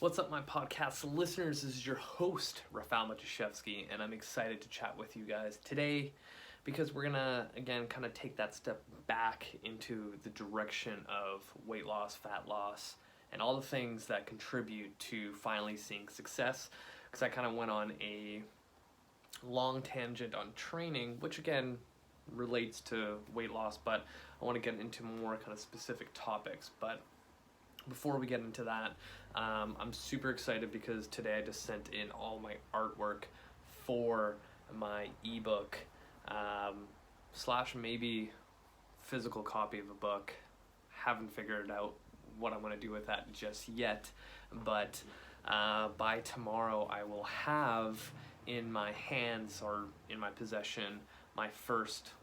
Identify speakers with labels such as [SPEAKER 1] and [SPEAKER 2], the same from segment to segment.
[SPEAKER 1] What's up, my podcast listeners? This is your host, Rafal Matuszewski, and I'm excited to chat with you guys today because we're gonna, again, kind of take that step back into the direction of weight loss, fat loss, and all the things that contribute to finally seeing success. Because I kind of went on a long tangent on training, which again relates to weight loss, but I want to get into more kind of specific topics. But before we get into that, I'm super excited because today I just sent in all my artwork for my ebook slash maybe physical copy of a book. Haven't figured out what I'm going to do with that just yet, but by tomorrow I will have in my hands or in my possession my first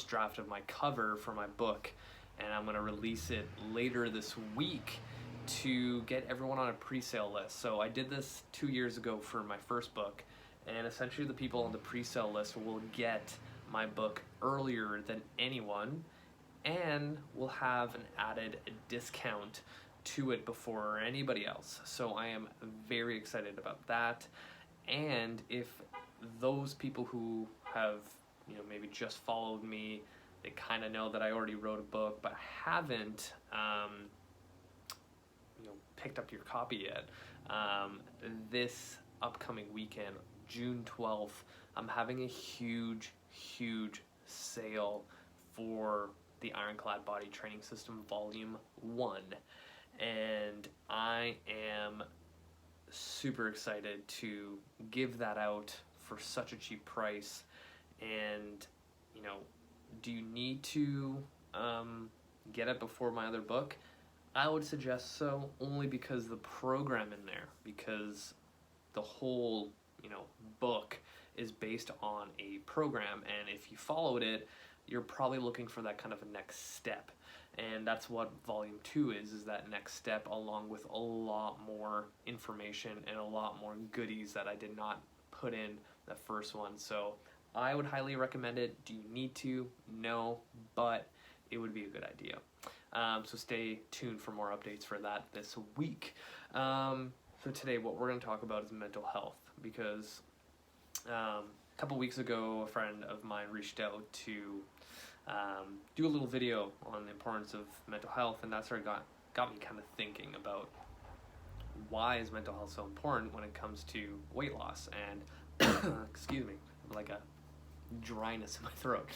[SPEAKER 1] draft of my cover for my book, and I'm going to release it later this week to get everyone on a pre-sale list. So I did this 2 years ago for my first book, and essentially the people on the pre-sale list will get my book earlier than anyone and will have an added discount to it before anybody else. So I am very excited about that. And if those people who have, maybe just followed me, they kind of know that I already wrote a book but haven't picked up your copy yet, this upcoming weekend, June 12th, I'm having a huge sale for the Ironclad Body Training System Volume 1, and I am super excited to give that out for such a cheap price. And do you need to get it before my other book? I would suggest so, only because the program in there, because the whole book is based on a program, and if you followed it, you're probably looking for that kind of a next step, and that's what volume 2 is that next step, along with a lot more information and a lot more goodies that I did not put in the first one. So I would highly recommend it. Do you need to? No, but it would be a good idea. So stay tuned for more updates for that this week. So today what we're going to talk about is mental health, because a couple weeks ago a friend of mine reached out to do a little video on the importance of mental health, and that sort of got me kind of thinking about why is mental health so important when it comes to weight loss. And excuse me, like a dryness in my throat.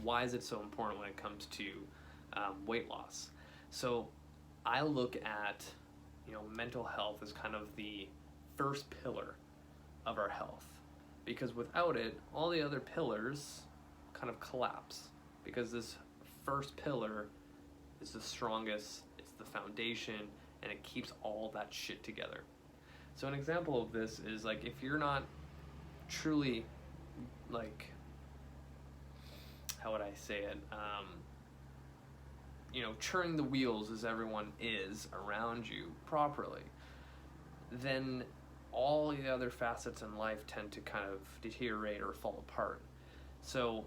[SPEAKER 1] Why is it so important when it comes to weight loss? So I look at mental health as kind of the first pillar of our health, because without it, all the other pillars kind of collapse, because this first pillar is the strongest, it's the foundation, and it keeps all that shit together. So an example of this is, like, if you're not truly, like, how would I say it, turning the wheels as everyone is around you properly, then all the other facets in life tend to kind of deteriorate or fall apart. So,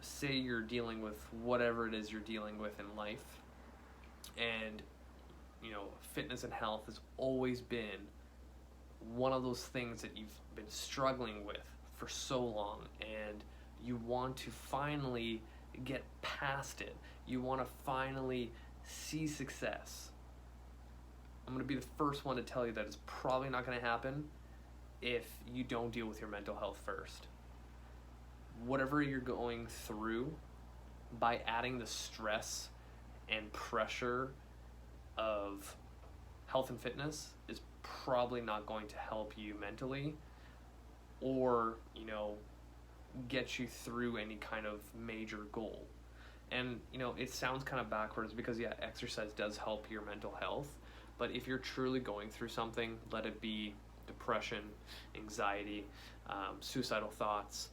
[SPEAKER 1] say you're dealing with whatever it is you're dealing with in life, and, fitness and health has always been one of those things that you've been struggling with for so long, and you want to finally get past it. You want to finally see success. I'm going to be the first one to tell you that it's probably not going to happen if you don't deal with your mental health first. Whatever you're going through, by adding the stress and pressure of health and fitness, is probably not going to help you mentally, or get you through any kind of major goal. And it sounds kind of backwards, because exercise does help your mental health, but if you're truly going through something, let it be depression, anxiety, suicidal thoughts,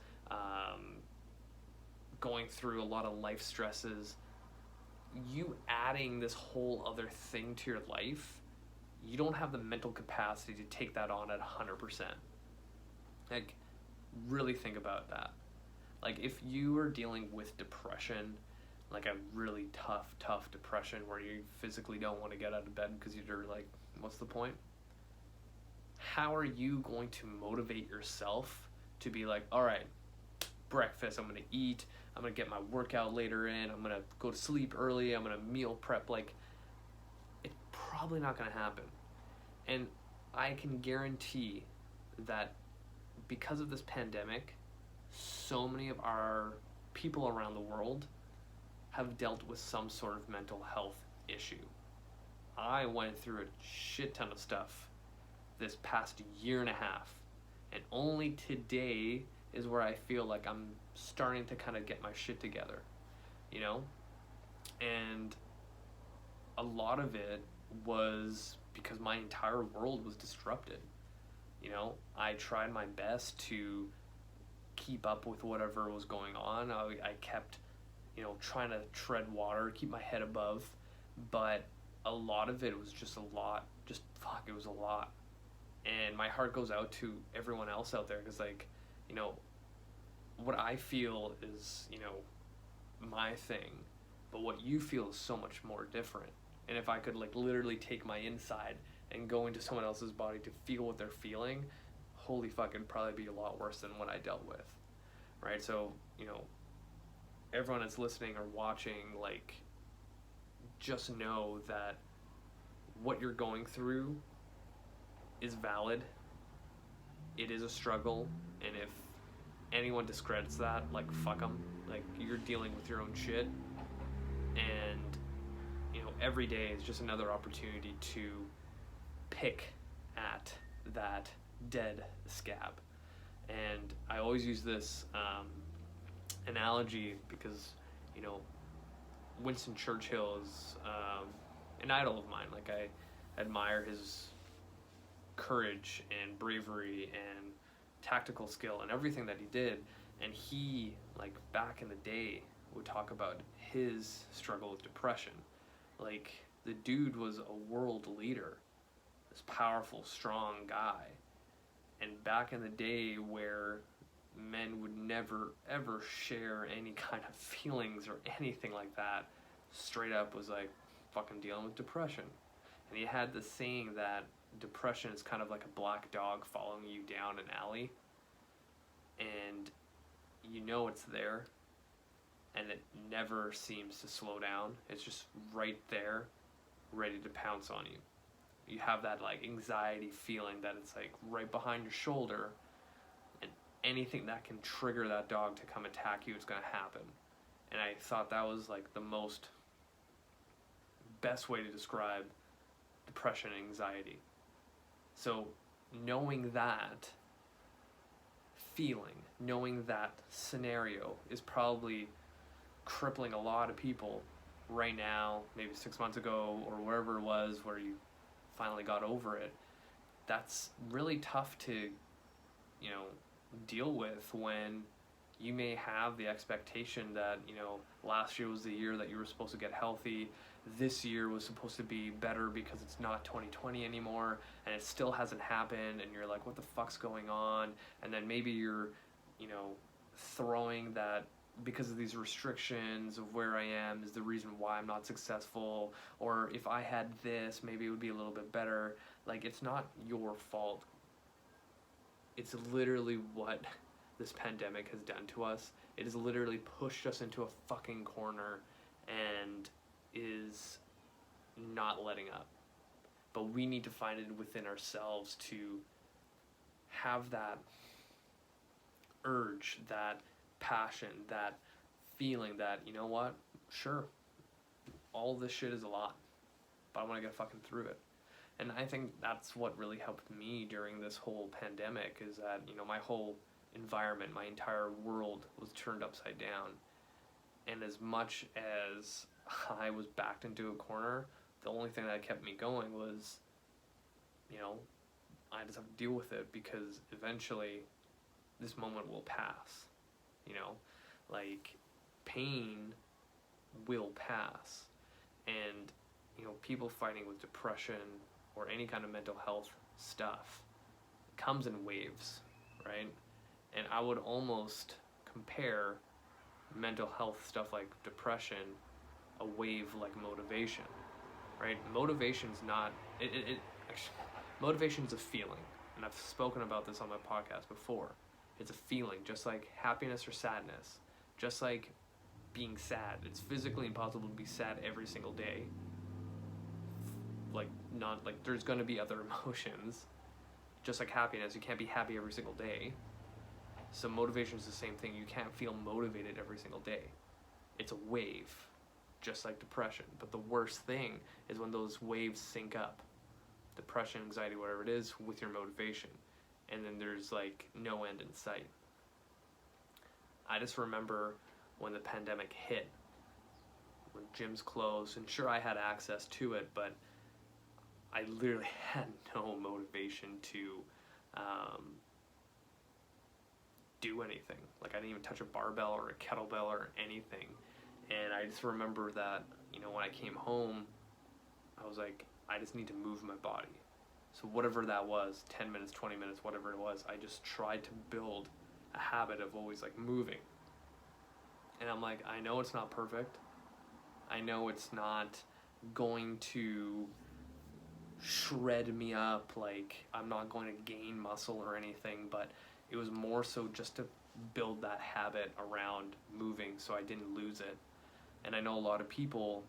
[SPEAKER 1] going through a lot of life stresses, you adding this whole other thing to your life, you don't have the mental capacity to take that on at 100%. Like, really think about that. Like, if you are dealing with depression, like a really tough depression where you physically don't want to get out of bed because you're like, what's the point? How are you going to motivate yourself to be like, all right, breakfast, I'm going to eat, I'm going to get my workout later in, I'm going to go to sleep early, I'm going to meal prep? Like, it's probably not going to happen. And I can guarantee that because of this pandemic, so many of our people around the world have dealt with some sort of mental health issue. I went through a shit ton of stuff this past year and a half, and only today is where I feel like I'm starting to kind of get my shit together, you know? And a lot of it was because my entire world was disrupted. You know, I tried my best to keep up with whatever was going on. I kept, you know, trying to tread water, keep my head above, but a lot of it was just a lot. It was a lot. And my heart goes out to everyone else out there, because, like, you know, what I feel is, you know, my thing, but what you feel is so much more different. And if I could, like, literally take my inside and go into someone else's body to feel what they're feeling, holy fuck, it'd probably be a lot worse than what I dealt with, right? So, you know, everyone that's listening or watching, like, just know that what you're going through is valid. It is a struggle, and if anyone discredits that, like, fuck them. Like, you're dealing with your own shit, and, you know, every day is just another opportunity to pick at that dead scab. And I always use this analogy because, you know, Winston Churchill is an idol of mine. Like, I admire his courage and bravery and tactical skill and everything that he did. And he, like, back in the day, would talk about his struggle with depression. Like, the dude was a world leader, this powerful, strong guy. And back in the day where men would never, ever share any kind of feelings or anything like that, straight up was like, fucking dealing with depression. And he had this saying that depression is kind of like a black dog following you down an alley. And you know it's there, and it never seems to slow down. It's just right there, ready to pounce on you. You have that, like, anxiety feeling that it's, like, right behind your shoulder, and anything that can trigger that dog to come attack you is going to happen. And I thought that was, like, the best way to describe depression and anxiety. So knowing that feeling, knowing that scenario is probably crippling a lot of people right now, maybe 6 months ago, or wherever it was where you finally got over it. That's really tough to, you know, deal with when you may have the expectation that, you know, last year was the year that you were supposed to get healthy. This year was supposed to be better because it's not 2020 anymore, and it still hasn't happened, and you're like, what the fuck's going on? And then maybe you're, you know, throwing that because of these restrictions of where I am is the reason why I'm not successful, or if I had this, maybe it would be a little bit better. Like, it's not your fault. It's literally what this pandemic has done to us. It has literally pushed us into a fucking corner and is not letting up. But we need to find it within ourselves to have that urge, that passion, that feeling that, you know what, sure, all this shit is a lot, but I want to get fucking through it. And I think that's what really helped me during this whole pandemic, is that, you know, my whole environment, my entire world was turned upside down. And as much as I was backed into a corner, the only thing that kept me going was, you know, I just have to deal with it, because eventually this moment will pass. You know, like, pain will pass. And, you know, people fighting with depression or any kind of mental health stuff comes in waves, right? And I would almost compare mental health stuff like depression a wave like motivation, right? Motivation's not actually, motivation's a feeling, and I've spoken about this on my podcast before. It's a feeling, just like happiness or sadness, just like being sad. It's physically impossible to be sad every single day. Like, not like there's going to be other emotions. Just like happiness, you can't be happy every single day. So motivation is the same thing. You can't feel motivated every single day. It's a wave, just like depression. But the worst thing is when those waves sync up. Depression, anxiety, whatever it is, with your motivation. And then there's like no end in sight. I just remember when the pandemic hit, when gyms closed, and sure I had access to it, but I literally had no motivation to do anything. Like I didn't even touch a barbell or a kettlebell or anything. And I just remember that, when I came home, I was like, I just need to move my body. So whatever that was, 10 minutes, 20 minutes, whatever it was, I just tried to build a habit of always like moving. And I'm like, I know it's not perfect. I know it's not going to shred me up, like I'm not going to gain muscle or anything, but it was more so just to build that habit around moving so I didn't lose it. And I know a lot of people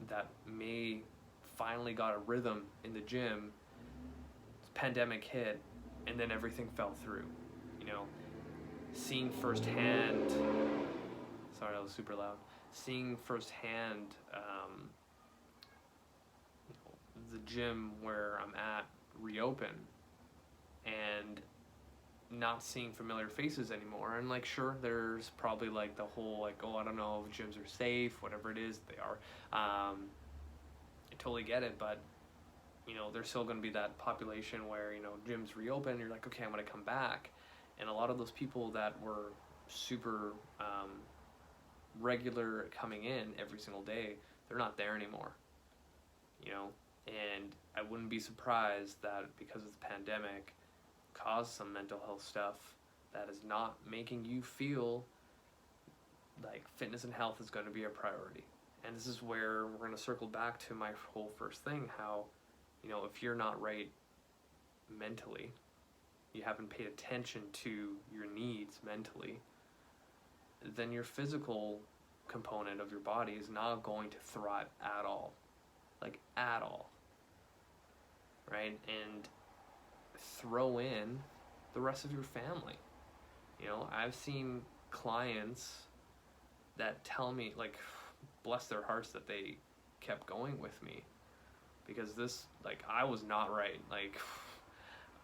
[SPEAKER 1] that may finally got a rhythm in the gym, pandemic hit, and then everything fell through. Seeing firsthand, sorry that was super loud, seeing firsthand the gym where I'm at reopen and not seeing familiar faces anymore. And like, sure, there's probably like the whole like, oh, I don't know if gyms are safe, whatever it is, they are. I totally get it, but there's still going to be that population where, gyms reopen, you're like, okay, I'm going to come back. And a lot of those people that were super regular coming in every single day, they're not there anymore, and I wouldn't be surprised that because of the pandemic caused some mental health stuff that is not making you feel like fitness and health is going to be a priority. And this is where we're going to circle back to my whole first thing, how, if you're not right mentally, you haven't paid attention to your needs mentally, then your physical component of your body is not going to thrive at all. Like, at all. Right? And throw in the rest of your family. I've seen clients that tell me, like, bless their hearts that they kept going with me, because this, like, I was not right. Like,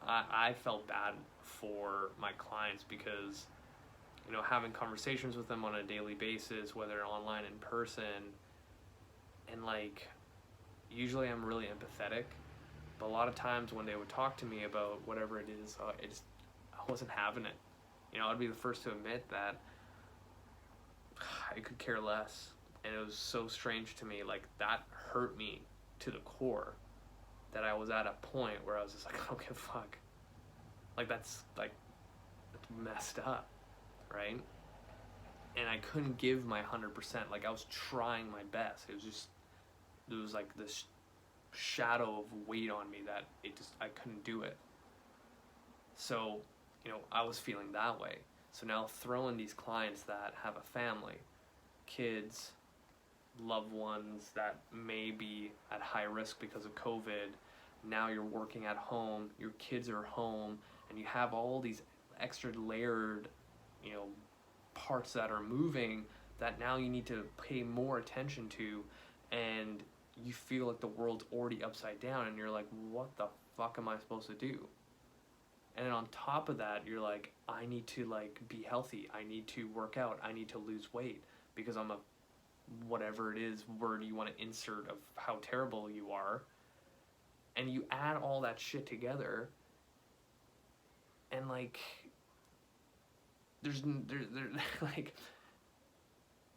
[SPEAKER 1] I felt bad for my clients because, having conversations with them on a daily basis, whether online, in person, and like, usually I'm really empathetic, but a lot of times when they would talk to me about whatever it is, I wasn't having it. I'd be the first to admit that I could care less, and it was so strange to me. Like, that hurt me to the core, that I was at a point where I was just like, okay, fuck. Like, that's messed up, right? And I couldn't give my 100%. Like, I was trying my best. There was like this shadow of weight on me that I couldn't do it. So, I was feeling that way. So now throw in these clients that have a family, kids, loved ones that may be at high risk because of COVID. Now you're working at home, your kids are home, and you have all these extra layered, parts that are moving that now you need to pay more attention to, and you feel like the world's already upside down, and you're like, what the fuck am I supposed to do? And then on top of that, you're like, I need to like be healthy, I need to work out, I need to lose weight because I'm a whatever it is word you want to insert of how terrible you are. And you add all that shit together, and like,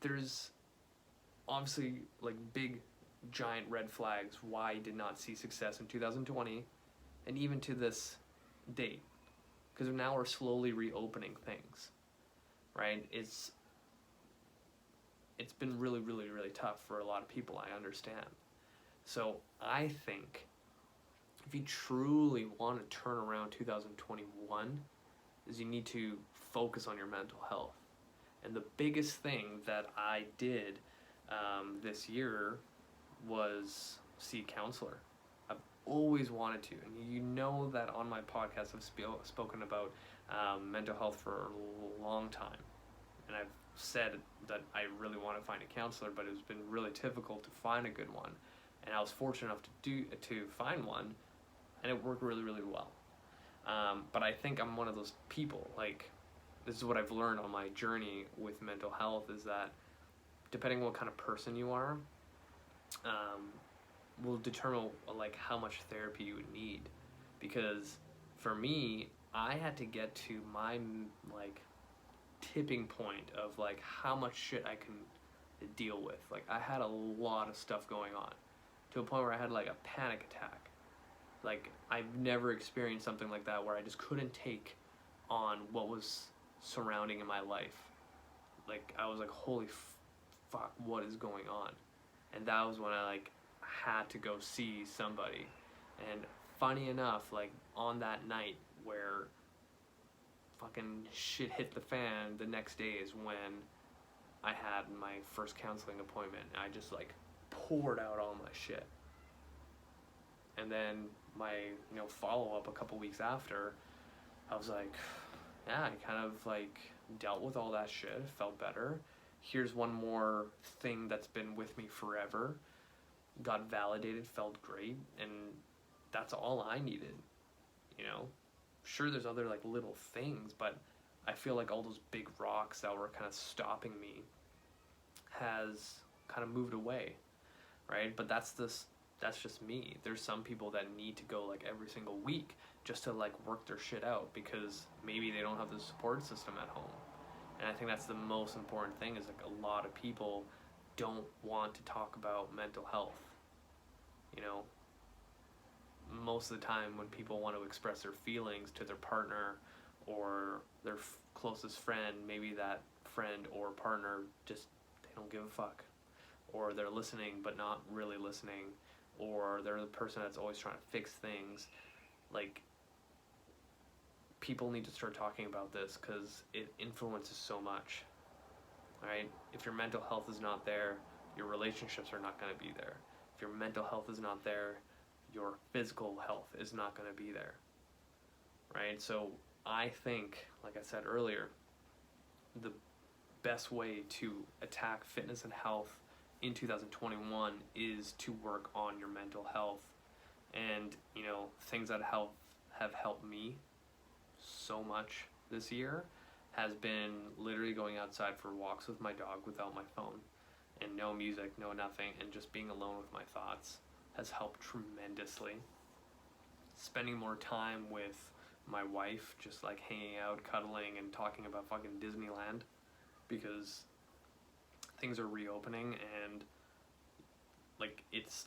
[SPEAKER 1] there's obviously like big giant red flags why I did not see success in 2020 and even to this date, because now we're slowly reopening things, right? it's been really, really, really tough for a lot of people, I understand. So I think if you truly want to turn around 2021, is you need to focus on your mental health. And the biggest thing that I did this year was see a counselor. I've always wanted to, and you know that on my podcast I've spoken about mental health for a long time, and I've said that I really want to find a counselor, but it's been really difficult to find a good one, and I was fortunate enough to find one, and it worked really, really well. But I think I'm one of those people, like, this is what I've learned on my journey with mental health, is that depending on what kind of person you are, will determine like how much therapy you would need. Because for me, I had to get to my like tipping point of like how much shit I can deal with. Like I had a lot of stuff going on to a point where I had like a panic attack. Like I've never experienced something like that, where I just couldn't take on what was surrounding in my life. Like I was like, holy fuck, what is going on? And that was when I like had to go see somebody. And funny enough, like on that night where fucking shit hit the fan, the next day is when I had my first counseling appointment. I just like poured out all my shit. And then my, follow-up a couple weeks after, I was like, yeah, I kind of like dealt with all that shit, felt better. Here's one more thing that's been with me forever. Got validated, felt great, and that's all I needed, Sure, there's other like little things, but I feel like all those big rocks that were kind of stopping me has kind of moved away, right? But that's just me. There's some people that need to go like every single week just to like work their shit out, because maybe they don't have the support system at home. And I think that's the most important thing, is like a lot of people don't want to talk about mental health. Most of the time when people want to express their feelings to their partner or their closest friend, maybe that friend or partner just, they don't give a fuck. Or they're listening but not really listening. Or they're the person that's always trying to fix things. Like, people need to start talking about this, because it influences so much, right? If your mental health is not there, your relationships are not going to be there. If your mental health is not there, your physical health is not going to be there, right? So I think, like I said earlier, the best way to attack fitness and health in 2021 is to work on your mental health. And things that have helped me so much this year has been literally going outside for walks with my dog without my phone, and no music, no nothing, and just being alone with my thoughts has helped tremendously. Spending more time with my wife, just like hanging out, cuddling, and talking about fucking Disneyland, because things are reopening, and like it's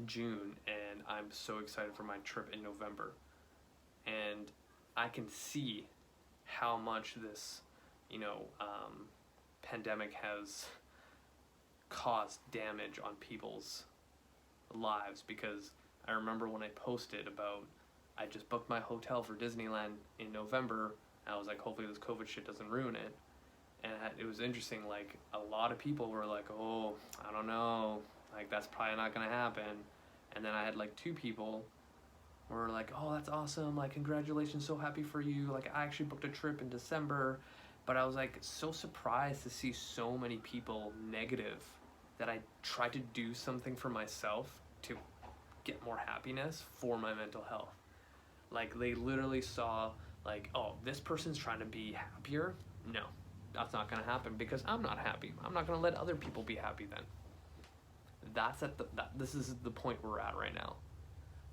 [SPEAKER 1] June and I'm so excited for my trip in November. And I can see how much this, pandemic has caused damage on people's lives, because I remember when I posted about, I just booked my hotel for Disneyland in November, I was like, hopefully this COVID shit doesn't ruin it. And it was interesting, like a lot of people were like, oh, I don't know, like that's probably not gonna happen. And then I had like 2 people who were like, oh, that's awesome, like congratulations, so happy for you, like I actually booked a trip in December. But I was like so surprised to see so many people negative, that I tried to do something for myself to get more happiness for my mental health. Like they literally saw like, oh, this person's trying to be happier. No, that's not gonna happen, because I'm not happy. I'm not gonna let other people be happy then. This is the point we're at right now.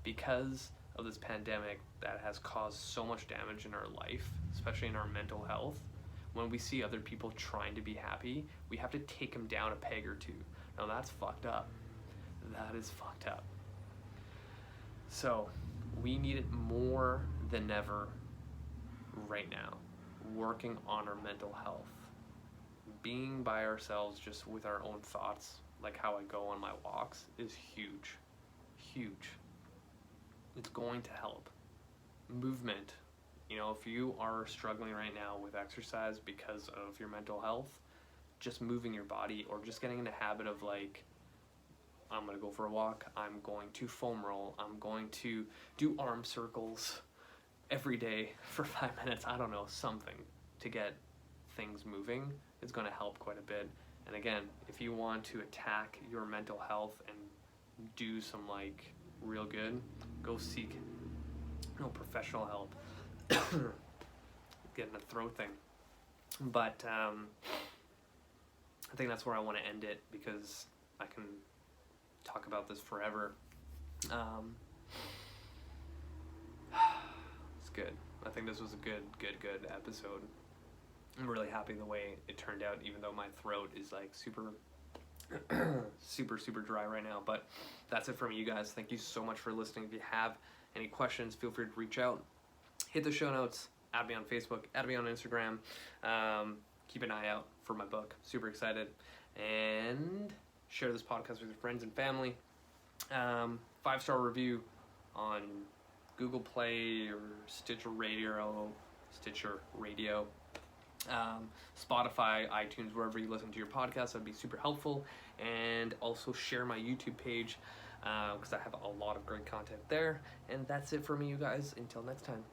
[SPEAKER 1] Because of this pandemic that has caused so much damage in our life, especially in our mental health, when we see other people trying to be happy, we have to take them down a peg or 2. Now that's fucked up. That is fucked up. So we need it more than ever right now, working on our mental health. being by ourselves just with our own thoughts, like how I go on my walks, is huge. Huge. It's going to help. Movement. You know, if you are struggling right now with exercise because of your mental health, just moving your body, or just getting in the habit of like, I'm going to go for a walk, I'm going to foam roll, I'm going to do arm circles every day for 5 minutes, I don't know, something to get things moving is going to help quite a bit. And again, if you want to attack your mental health and do some like real good, go seek professional help. Getting a throat thing. But I think that's where I want to end it, because I can talk about this forever. It's good. I think this was a good episode. I'm really happy the way it turned out, even though my throat is like super super dry right now. But that's it from you guys. Thank you so much for listening. If you have any questions, feel free to reach out. Hit the show notes, add me on Facebook, add me on Instagram. Keep an eye out for my book. Super excited. And share this podcast with your friends and family. 5-star review on Google Play or Stitcher Radio, Spotify, iTunes, wherever you listen to your podcast. That'd be super helpful. And also share my YouTube page, because I have a lot of great content there. And that's it for me, you guys. Until next time.